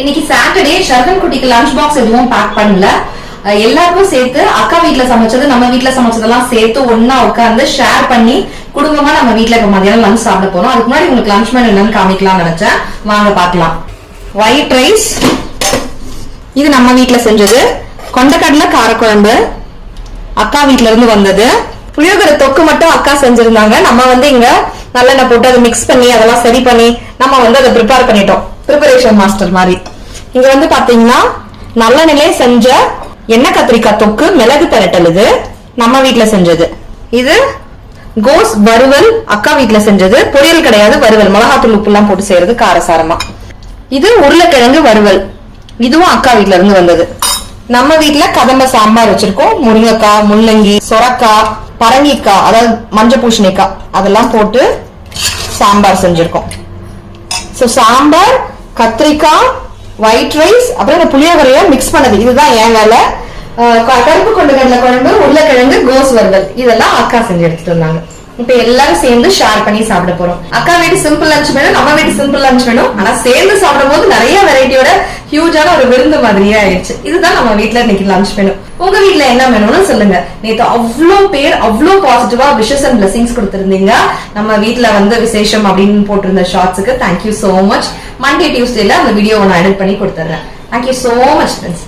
இன்னைக்கு சாட்டர்டே ஷர்வன் குட்டிக்கு lunch box எதுவும் பேக் பண்ணல. எல்லாருக்கும் சேர்த்து அக்கா வீட்டுல சமைச்சது நம்ம வீட்டுல சமைச்சதெல்லாம் சேர்த்து ஒன்னா உட்காந்து ஷேர் பண்ணி குடும்பமா நம்ம வீட்டுல இப்ப மதியானம் லஞ்ச் சாப்பிட போறோம். அதுக்கு முன்னாடி உங்களுக்கு லஞ்ச் மெனு என்னன்னு காமிக்கலாம்னு நினைச்சேன். வாங்க பாக்கலாம். ஒயிட் ரைஸ், இது நம்ம வீட்டுல செஞ்சது. கொண்டக்கடலை காரக்குழம்பு அக்கா வீட்டுல இருந்து வந்தது. புளியோகரை தொக்கு மட்டும் அக்கா செஞ்சிருந்தாங்க. நம்ம இங்க நல்லெண்ணெய் போட்டு அதை மிக்ஸ் பண்ணி அதெல்லாம் சரி பண்ணி நம்ம அதை ப்ரிப்பேர் பண்ணிட்டோம். ப்ரிப்பரேஷன் மாஸ்டர் மாதிரி. இங்க பாத்தீங்கன்னா நல்லெண்ணெயிலே செஞ்ச எண்ணெய் கத்திரிக்காய் தொக்கு, மிளகு பெரட்டல், இது நம்ம வீட்டுல செஞ்சது. இது கோஸ் வறுவல் அக்கா வீட்டுல செஞ்சது. பொரியல் கிடையாது, வறுவல், மிளகாத்தூள் உப்பு எல்லாம் போட்டு செய்யறது காரசாரமா. இது உருளைக்கிழங்கு வறுவல், இதுவும் அக்கா வீட்டுல இருந்து வந்தது. நம்ம வீட்டுல கதம்ப சாம்பார் வச்சிருக்கோம். முருங்கைக்காய், முள்ளங்கி, சொரக்காய், பரங்கிக்காய், அதாவது மஞ்சள் பூசணிக்காய் அதெல்லாம் போட்டு சாம்பார் செஞ்சிருக்கோம். சாம்பார், கத்திரிக்காய், ஒயிட் ரைஸ், அப்புறம் இந்த புளியோகரைய மிக்ஸ் பண்ணது, இதுதான் என் வேலை. கருப்பு கொண்டக்கடலை குழம்பு, உருளைக்கிழங்கு, கோஸ் வறுவல், இதெல்லாம் அக்கா செஞ்சு எடுத்துட்டு வந்தாங்க. இப்ப எல்லாரும் சேர்ந்து ஷேர் பண்ணி சாப்பிட போறோம். அக்கா வீட்டு சிம்பிள் லஞ்ச் வேணும், நம்ம வீட்டு சிம்பிள் லஞ்ச் வேணும். ஆனா சேர்ந்து சாப்பிடும் போது நிறைய வெரைட்டியோட ஹியூஜான ஒரு விருந்து மாதிரியே ஆயிடுச்சு. இதுதான் நம்ம வீட்டுல இன்னைக்கு லஞ்ச் வேணும். உங்க வீட்டுல என்ன வேணும்னு சொல்லுங்க. நேத்து அவ்வளோ பேர் அவ்வளோ பாசிட்டிவா விஷஸ் அண்ட் பிளெஸிங்ஸ் கொடுத்திருந்தீங்க. நம்ம வீட்டுல விசேஷம் அப்படின்னு போட்டிருந்த ஷார்ட்ஸுக்கு தேங்க்யூ சோ மச். மண்டே டியூஸ்டேல அந்த வீடியோவை நான் எடிட் பண்ணி கொடுத்துறேன். Thank you so much friends.